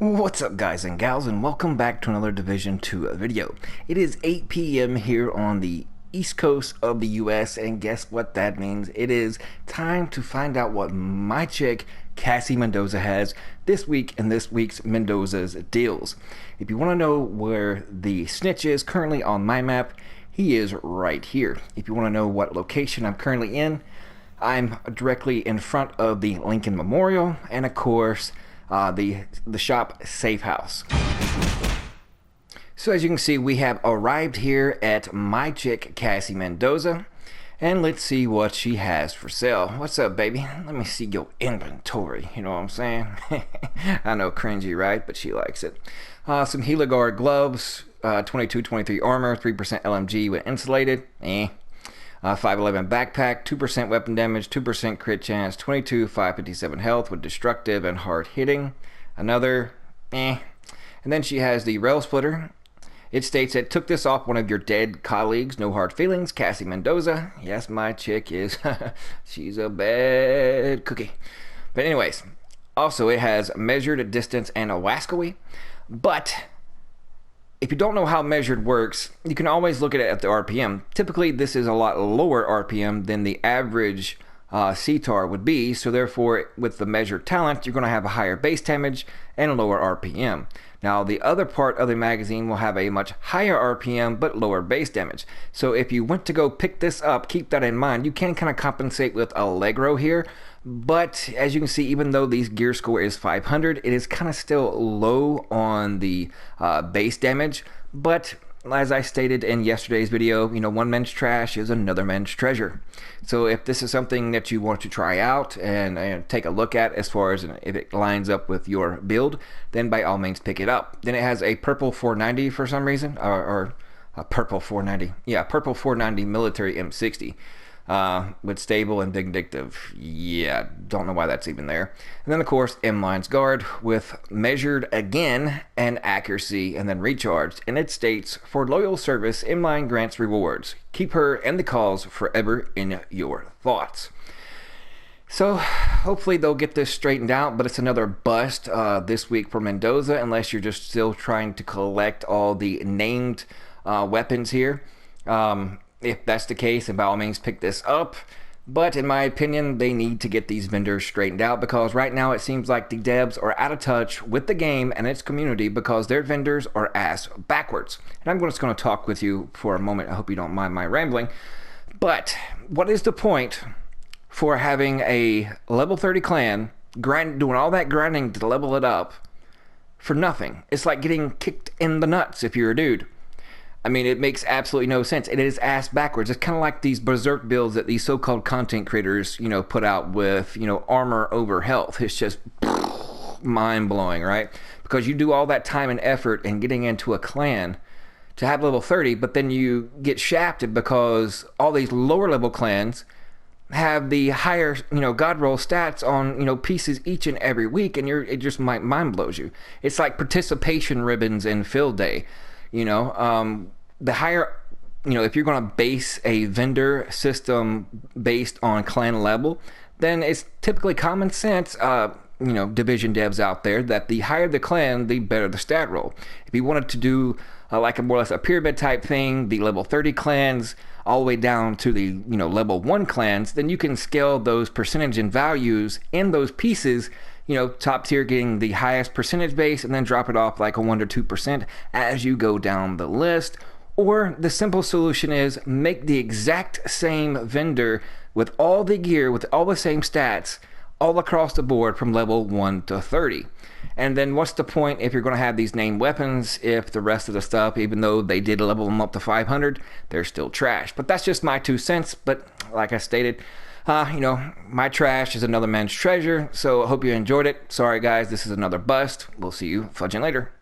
What's up, guys and gals, and welcome back to another Division 2 video. It is 8 p.m. here on the East Coast of the US, and guess what that means? It is time to find out what my chick Cassie Mendoza has this week in this week's Mendoza's Deals. If you want to know where the snitch is currently on my map, he is right here. If you want to know what location I'm currently in, I'm directly in front of the Lincoln Memorial, and of course the shop Safe House. So as you can see, we have arrived here at my chick Cassie Mendoza, and let's see what she has for sale. What's up, baby? Let me see your inventory. You know what I'm saying? I know, cringy, right? But she likes it. Some Heliguard gloves, 22-23 armor, 3% LMG with insulated. 511 backpack, 2% weapon damage, 2% crit chance, 557 health with destructive and hard hitting. Another And then she has the rail splitter. It states that took this off one of your dead colleagues, no hard feelings, Cassie Mendoza. Yes, my chick is, she's a bad cookie. But anyways, also it has measured distance and a wascally. But if you don't know how measured works, you can always look at it at the RPM. Typically, this is a lot lower RPM than the average CTAR would be, so therefore, with the measured talent, you're going to have a higher base damage and a lower RPM. Now, the other part of the magazine will have a much higher RPM, but lower base damage. So if you went to go pick this up, keep that in mind. You can kind of compensate with Allegro here, but as you can see, even though the gear score is 500, it is kind of still low on the base damage. But as I stated in yesterday's video, you know, one man's trash is another man's treasure. So if this is something that you want to try out and take a look at as far as if it lines up with your build, then by all means pick it up. Then it has a purple 490 for some reason, or a purple 490. Yeah, purple 490 military M60. With stable and vindictive. Yeah, don't know why that's even there. And then of course M-Line's guard with measured again and accuracy and then recharged. And it states, for loyal service, M-Line grants rewards. Keep her and the cause forever in your thoughts. So hopefully they'll get this straightened out, but it's another bust this week for Mendoza, unless you're just still trying to collect all the named weapons here. If that's the case, then by all means pick this up. But in my opinion, they need to get these vendors straightened out, because right now it seems like the devs are out of touch with the game and its community because their vendors are ass backwards. And I'm just going to talk with you for a moment. I hope you don't mind my rambling. But what is the point for having a level 30 clan doing all that grinding to level it up for nothing? It's like getting kicked in the nuts if you're a dude. I mean, it makes absolutely no sense. It is ass backwards. It's kind of like these berserk builds that these so-called content creators, you know, put out with, you know, armor over health. It's just mind-blowing, right? Because you do all that time and effort in getting into a clan to have level 30, but then you get shafted because all these lower-level clans have the higher, you know, god roll stats on, you know, pieces each and every week, and it just mind blows you. It's like participation ribbons in field day. You know, the higher, you know, if you're going to base a vendor system based on clan level, then it's typically common sense, you know, division devs out there, that the higher the clan, the better the stat roll. If you wanted to do like a more or less a pyramid type thing, the level 30 clans all the way down to the, you know, level 1 clans, then you can scale those percentage and values in those pieces, you know, top tier getting the highest percentage base, and then drop it off like a 1 to 2% as you go down the list. Or the simple solution is make the exact same vendor with all the gear, with all the same stats, all across the board from level 1 to 30. And then what's the point if you're going to have these named weapons if the rest of the stuff, even though they did level them up to 500, they're still trash? But that's just my 2 cents. But like I stated, you know, my trash is another man's treasure. So I hope you enjoyed it. Sorry guys, this is another bust. We'll see you fudging later.